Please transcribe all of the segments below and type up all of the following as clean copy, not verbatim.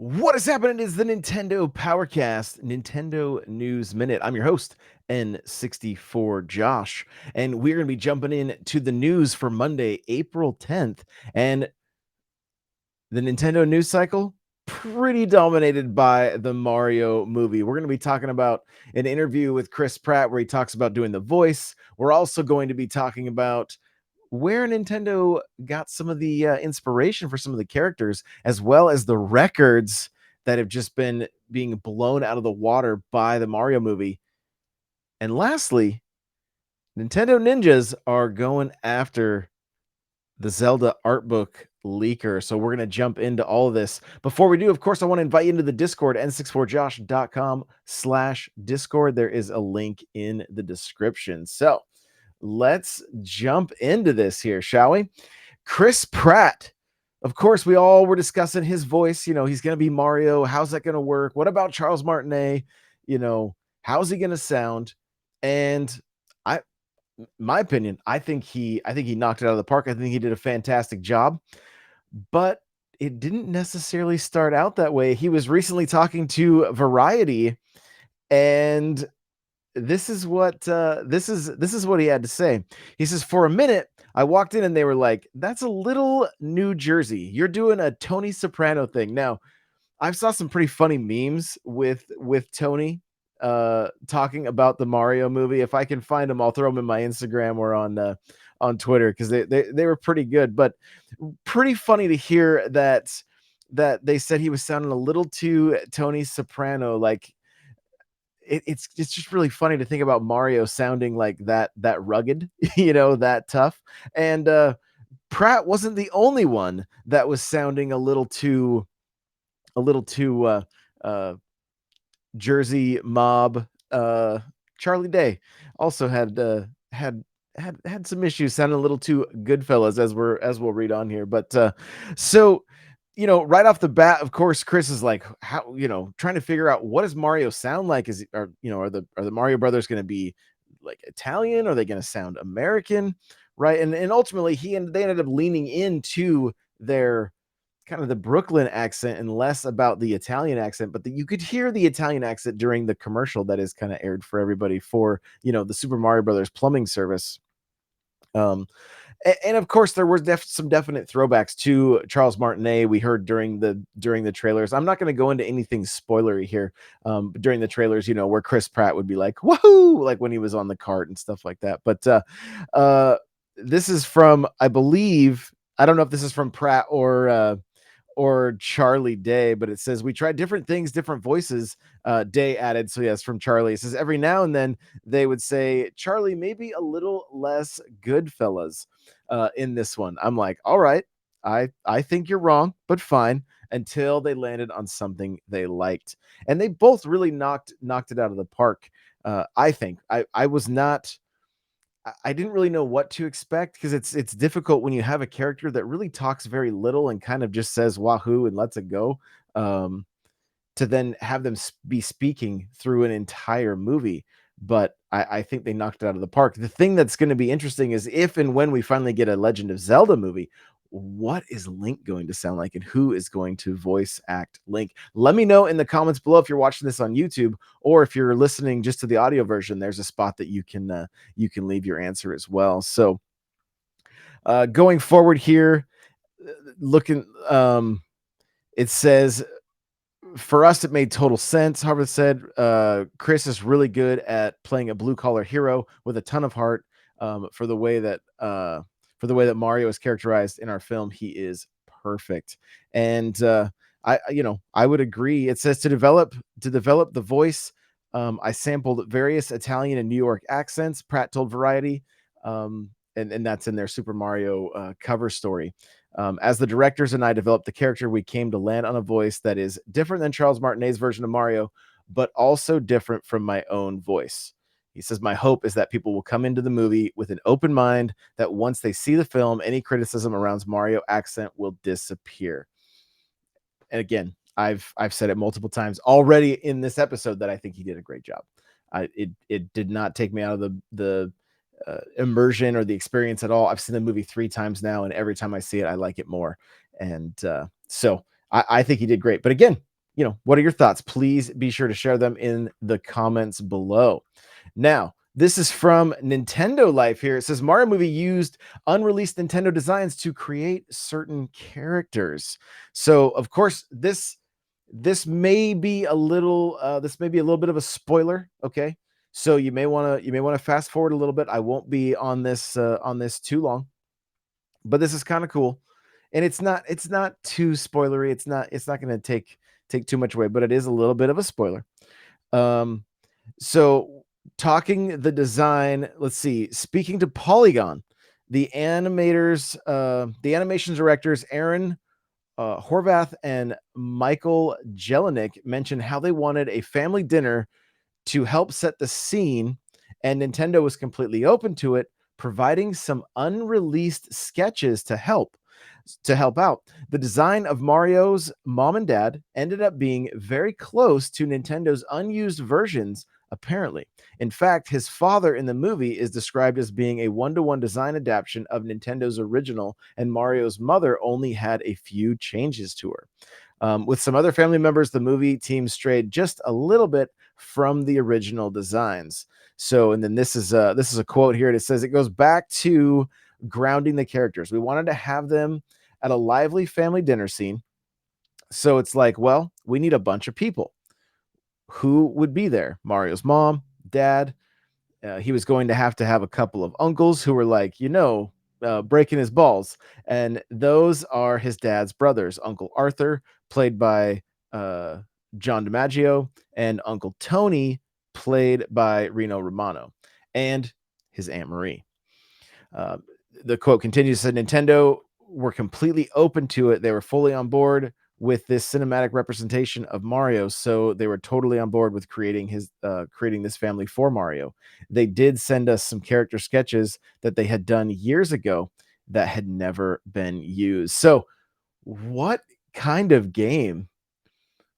What is happening is the Nintendo Powercast Nintendo News Minute. I'm your host, N64 Josh, and we're going to be jumping in to the news for Monday, April 10th. And the Nintendo news cycle, pretty dominated by the Mario movie. We're going to be talking about an interview with Chris Pratt where he talks about doing the voice. We're also going to be talking about where Nintendo got some of the inspiration for some of the characters, as well as the records that have just been being blown out of the water by the Mario movie. And lastly, Nintendo ninjas are going after the Zelda art book leaker. So we're going to jump into all of this. Before we do, of course, I want to invite you into the Discord, n64josh.com/Discord. There is a link in the description. So let's jump into this here, shall we? Chris Pratt. Of course, we all were discussing his voice. He's going to be Mario. How's that going to work? What about Charles Martinet? How's he going to sound? And I, my opinion, I think he knocked it out of the park. I think he did a fantastic job, but it didn't necessarily start out that way. He was recently talking to Variety, and this is what he had to say. He says, "For a minute, I walked in and they were like, 'That's a little New Jersey. You're doing a Tony Soprano thing.'" Now, I've saw some pretty funny memes with Tony talking about the Mario movie. If I can find them, I'll throw them in my Instagram or on Twitter because they were pretty good, but pretty funny to hear that they said he was sounding a little too Tony Soprano. Like it's just really funny to think about Mario sounding like that rugged, that tough. And Pratt wasn't the only one that was sounding a little too uh Jersey mob. Charlie Day also had some issues, sounding a little too Goodfellas, as we'll read on here. But so right off the bat, of course, Chris is like, how trying to figure out what does Mario sound like? Are the Mario brothers going to be like Italian? Are they going to sound American? Right, and ultimately they ended up leaning into their kind of the Brooklyn accent and less about the Italian accent, but you could hear the Italian accent during the commercial that is kind of aired for everybody for, the Super Mario Brothers plumbing service. Um, and of course, there were some definite throwbacks to Charles Martinet we heard during the trailers. I'm not going to go into anything spoilery here, but during the trailers, where Chris Pratt would be like, "Woohoo!" like when he was on the cart and stuff like that. But this is from, I believe, I don't know if this is from Pratt or Charlie Day, but it says, "We tried different things, different voices." Day added, so yes, from Charlie. It says, "Every now and then they would say, 'Charlie, maybe a little less Goodfellas in this one.'" I'm like, all right, I think you're wrong, but fine. Until they landed on something they liked, and they both really knocked it out of the park. I think I was not. I didn't really know what to expect because it's difficult when you have a character that really talks very little and kind of just says "wahoo" and lets it go, um, to then have them be speaking through an entire movie. But I think they knocked it out of the park. The thing that's going to be interesting is if and when we finally get a Legend of Zelda movie, what is Link going to sound like and who is going to voice act Link? Let me know in the comments below if you're watching this on YouTube, or if you're listening just to the audio version. There's a spot that you can leave your answer as well. So going forward here, looking, it says, "For us, it made total sense." Harvard said, "Chris is really good at playing a blue collar hero with a ton of heart. For the way that Mario is characterized in our film, he is perfect." And I would agree. It says, to develop the voice, I sampled various Italian and New York accents," Pratt told Variety. And that's in their Super Mario cover story. "As the directors and I developed the character, we came to land on a voice that is different than Charles Martinet's version of Mario, but also different from my own voice." He says, "My hope is that people will come into the movie with an open mind, that once they see the film, any criticism around Mario accent will disappear." And again, I've said it multiple times already in this episode that I think he did a great job. It did not take me out of the immersion or the experience at all. I've seen the movie 3 times now, and every time I see it, I like it more. And so I think he did great. But again, what are your thoughts? Please be sure to share them in the comments below. Now, this is from Nintendo Life here. It says Mario movie used unreleased Nintendo designs to create certain characters. So, of course, this may be a little bit of a spoiler, okay? So you may want to fast forward a little bit. I won't be on this too long, but this is kind of cool. And it's not too spoilery. It's not going to take too much away, but it is a little bit of a spoiler. Um so talking the design, let's see, speaking to Polygon, the animation directors Aaron Horvath and Michael Jelinek mentioned how they wanted a family dinner to help set the scene, and Nintendo was completely open to it, providing some unreleased sketches to help out. The design of Mario's mom and dad ended up being very close to Nintendo's unused versions, apparently. In fact, his father in the movie is described as being a one-to-one design adaptation of Nintendo's original, and Mario's mother only had a few changes to her. With some other family members, the movie team strayed just a little bit from the original designs. So, and then this is a quote here. It says it goes back to grounding the characters. We wanted to have them at a lively family dinner scene. So it's like, well, we need a bunch of people. Who would be there? Mario's mom, dad. He was going to have a couple of uncles who were like, breaking his balls. And those are his dad's brothers, Uncle Arthur, played by uh, John DiMaggio, and Uncle Tony, played by Reno Romano, and his Aunt Marie. Uh, the quote continues, said Nintendo were completely open to it. They were fully on board with this cinematic representation of Mario, so they were totally on board with creating this family for Mario. They did send us some character sketches that they had done years ago that had never been used. So, what kind of game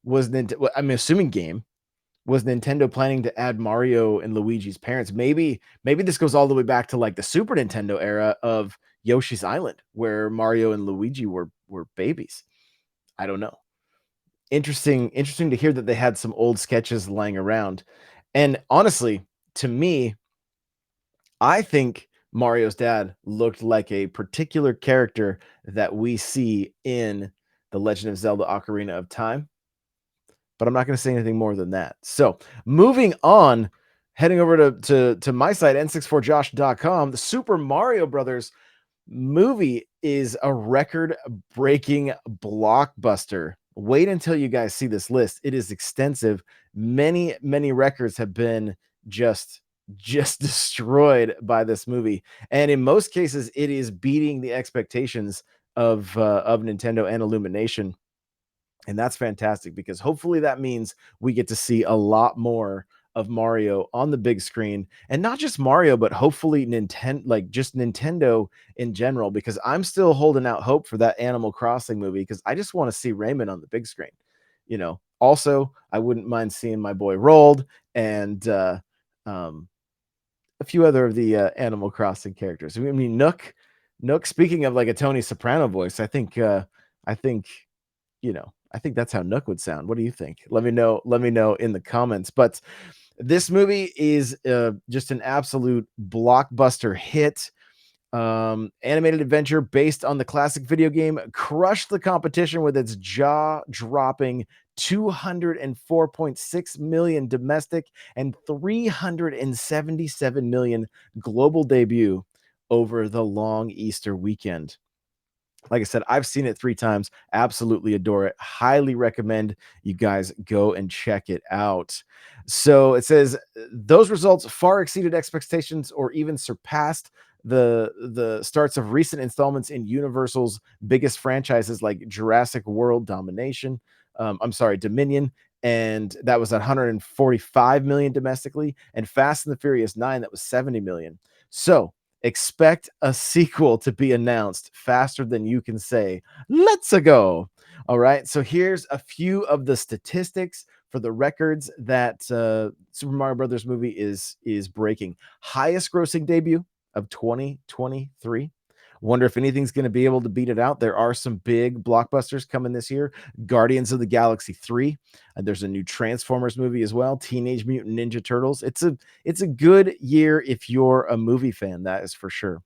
was Nintendo? I'm assuming game was Nintendo planning to add Mario and Luigi's parents? Maybe this goes all the way back to like the Super Nintendo era of Yoshi's Island, where Mario and Luigi were babies. I don't know. Interesting to hear that they had some old sketches lying around. And honestly, to me, I think Mario's dad looked like a particular character that we see in The Legend of Zelda Ocarina of Time, but I'm not going to say anything more than that. So, moving on, heading over to my site, n64josh.com, the Super Mario Brothers movie is a record-breaking blockbuster. Wait until you guys see this list. It is extensive. Many records have been just destroyed by this movie, and in most cases, it is beating the expectations of Nintendo and Illumination. And that's fantastic because hopefully that means we get to see a lot more of Mario on the big screen, and not just Mario, but hopefully Nintendo in general, because I'm still holding out hope for that Animal Crossing movie because I just want to see Raymond on the big screen. Also, I wouldn't mind seeing my boy Rolled and um, a few other of the Animal Crossing characters. I mean, Nook. Speaking of like a Tony Soprano voice, I think that's how Nook would sound. What do you think? Let me know. Let me know in the comments. But this movie is just an absolute blockbuster hit. Animated adventure based on the classic video game crushed the competition with its jaw-dropping 204.6 million domestic and 377 million global debut over the long Easter weekend. Like I said, I've seen it 3 times. Absolutely adore it. Highly recommend you guys go and check it out. So it says those results far exceeded expectations or even surpassed the starts of recent installments in Universal's biggest franchises like Jurassic World Domination. Dominion, and that was 145 million domestically, and Fast and the Furious 9, that was 70 million. So expect a sequel to be announced faster than you can say, let's go. All right. So here's a few of the statistics for the records that Super Mario Brothers movie is breaking. Highest grossing debut of 2023, Wonder if anything's going to be able to beat it out. There are some big blockbusters coming this year. Guardians of the Galaxy 3. There's a new Transformers movie as well. Teenage Mutant Ninja Turtles. It's a good year if you're a movie fan, that is for sure.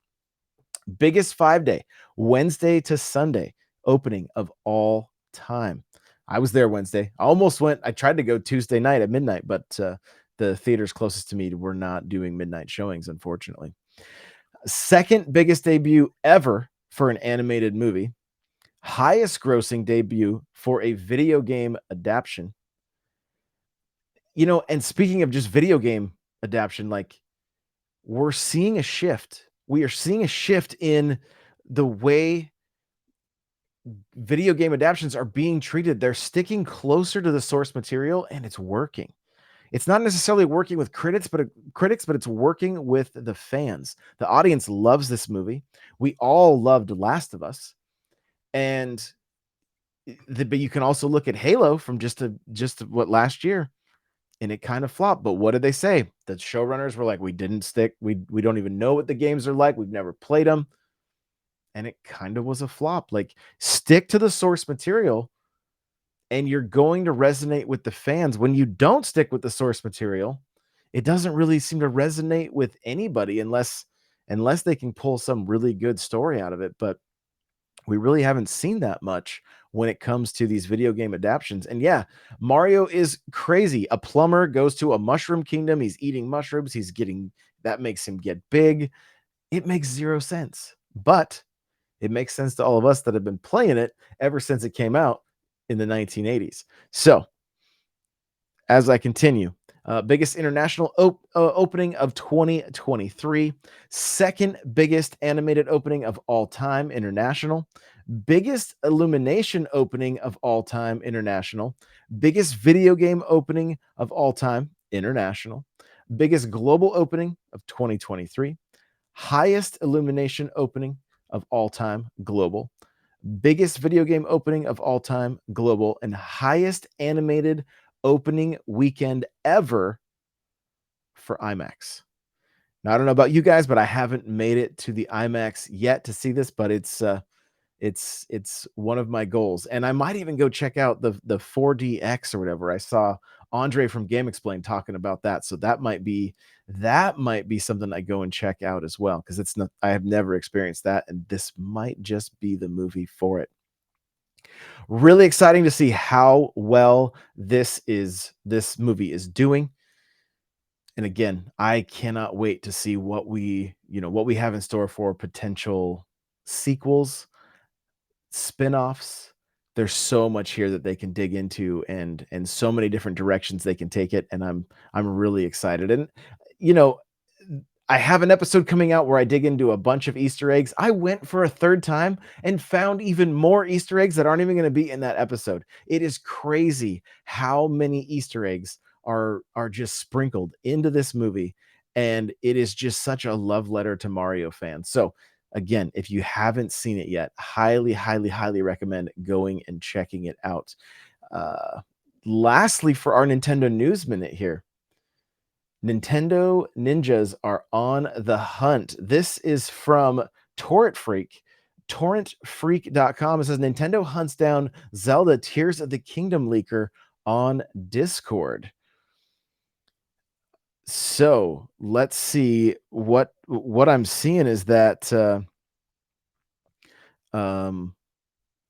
Biggest 5-day, Wednesday to Sunday opening of all time. I was there Wednesday. I almost went. I tried to go Tuesday night at midnight, but the theaters closest to me were not doing midnight showings, unfortunately. Second biggest debut ever for an animated movie. Highest grossing debut for a video game adaptation. And speaking of just video game adaptation, like, we're seeing a shift. We are seeing a shift in the way video game adaptations are being treated. They're sticking closer to the source material, and it's working. It's not necessarily working with critics, but it's working with the fans. The audience loves this movie. We all loved Last of Us, and but you can also look at Halo from just what last year, and it kind of flopped. But what did they say? The showrunners were like, "We didn't stick. We don't even know what the games are like. We've never played them." And it kind of was a flop. Like, stick to the source material and you're going to resonate with the fans. When you don't stick with the source material, it doesn't really seem to resonate with anybody unless they can pull some really good story out of it. But we really haven't seen that much when it comes to these video game adaptations. And yeah, Mario is crazy. A plumber goes to a mushroom kingdom. He's eating mushrooms. That makes him get big. It makes zero sense. But it makes sense to all of us that have been playing it ever since it came out in the 1980s. So, as I continue, biggest international opening of 2023, second biggest animated opening of all time, international, biggest Illumination opening of all time, international, biggest video game opening of all time, international, biggest global opening of 2023, highest Illumination opening of all time, global, biggest video game opening of all time, global, and highest animated opening weekend ever for IMAX. Now, I don't know about you guys, but I haven't made it to the IMAX yet to see this, but it's one of my goals. And I might even go check out the 4DX or whatever. I saw Andre from Game Explain talking about that. So that might be something I go and check out as well, because I have never experienced that, and this might just be the movie for it. Really exciting to see how well this movie is doing. And again, I cannot wait to see what we have in store for potential sequels, spin-offs. There's so much here that they can dig into, and so many different directions they can take it, and I'm really excited. And you know, I have an episode coming out where I dig into a bunch of Easter eggs. I went for a third time and found even more Easter eggs that aren't even going to be in that episode. It is crazy how many Easter eggs are just sprinkled into this movie, and it is just such a love letter to Mario fans. So again, if you haven't seen it yet, highly, highly, highly recommend going and checking it out. Lastly, for our Nintendo News Minute here, Nintendo ninjas are on the hunt. This is from Torrent Freak. TorrentFreak.com. It says Nintendo hunts down Zelda Tears of the Kingdom leaker on Discord. So let's see what I'm seeing is that there's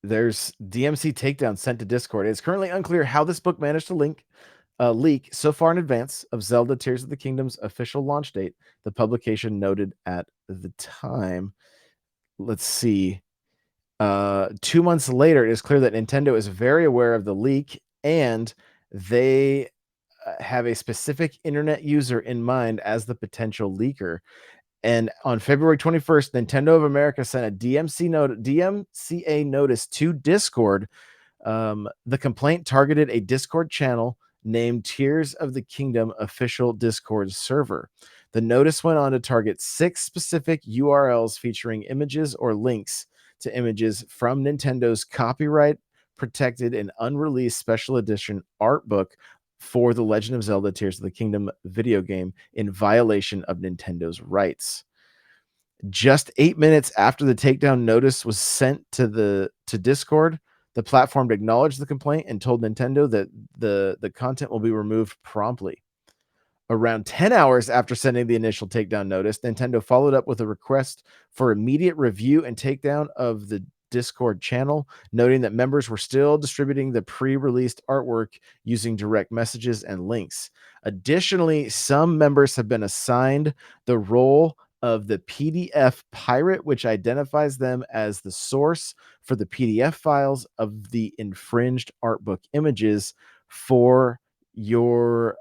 DMC takedown sent to Discord. It's currently unclear how this book managed to leak so far in advance of Zelda Tears of the Kingdom's official launch date, the publication noted at the time. Let's see. 2 months later, it is clear that Nintendo is very aware of the leak, and they have a specific internet user in mind as the potential leaker. And on February 21st, Nintendo of America sent a DMCA notice to Discord. The complaint targeted a Discord channel named Tears of the Kingdom official Discord server. The notice went on to target 6 specific URLs featuring images or links to images from Nintendo's copyright protected and unreleased special edition art book for The Legend of Zelda Tears of the Kingdom video game in violation of Nintendo's rights. Just 8 minutes after the takedown notice was sent to Discord, the platform acknowledged the complaint and told Nintendo that the content will be removed promptly. Around 10 hours after sending the initial takedown notice, Nintendo followed up with a request for immediate review and takedown of the Discord channel, noting that members were still distributing the pre-released artwork using direct messages and links. Additionally, some members have been assigned the role of the PDF pirate, which identifies them as the source for the PDF files of the infringed artbook images for your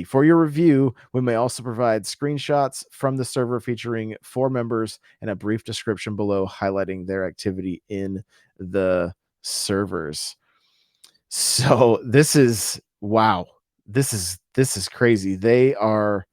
for your review. We may also provide screenshots from the server featuring 4 members and a brief description below highlighting their activity in the servers. So this is wow. This is crazy. They are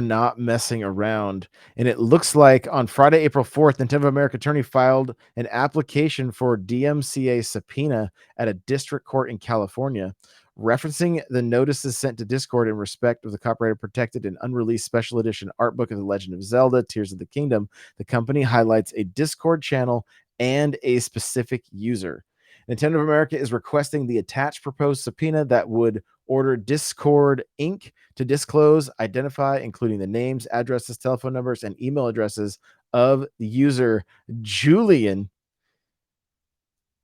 not messing around. And it looks like on Friday, April 4th, Nintendo of America attorney filed an application for DMCA subpoena at a district court in California, referencing the notices sent to Discord in respect of the copyright protected and unreleased special edition art book of The Legend of Zelda, Tears of the Kingdom. The company highlights a Discord channel and a specific user. Nintendo of America is requesting the attached proposed subpoena that would order Discord Inc. to disclose, identify, including the names, addresses, telephone numbers, and email addresses of the user Julian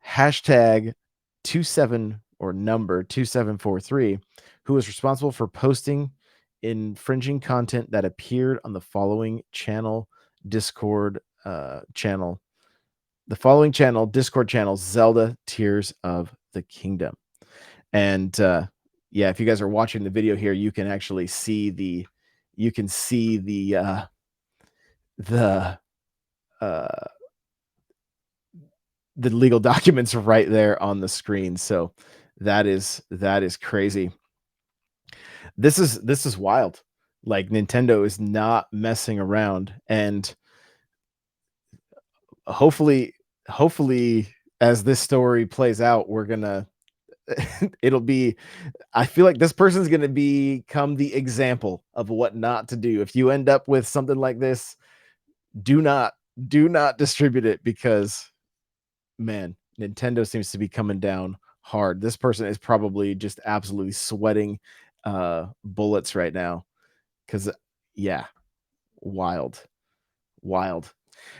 hashtag 27 or number 2743, who is responsible for posting infringing content that appeared on the following channel Discord channel. The following channel, Discord channel, Zelda Tears of the Kingdom. And yeah, if you guys are watching the video here, you can actually see the the uh the legal documents right there on the screen. So that is crazy. This is wild. Like, Nintendo is not messing around, and hopefully as this story plays out, we're gonna it'll be I feel like this person's gonna become the example of what not to do. If you end up with something like this, do not do not distribute it, because man, Nintendo seems to be coming down hard. This person is probably just absolutely sweating bullets right now, because yeah, wild, wild.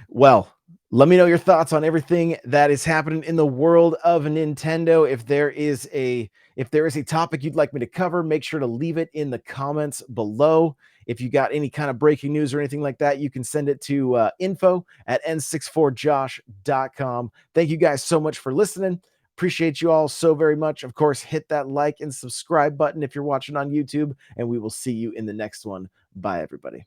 Well, let me know your thoughts on everything that is happening in the world of Nintendo. If there is a topic you'd like me to cover, make sure to leave it in the comments below. If you got any kind of breaking news or anything like that, you can send it to info@n64josh.com. Thank you guys so much for listening. Appreciate you all so very much. Of course, hit that like and subscribe button if you're watching on YouTube, and we will see you in the next one. Bye, everybody.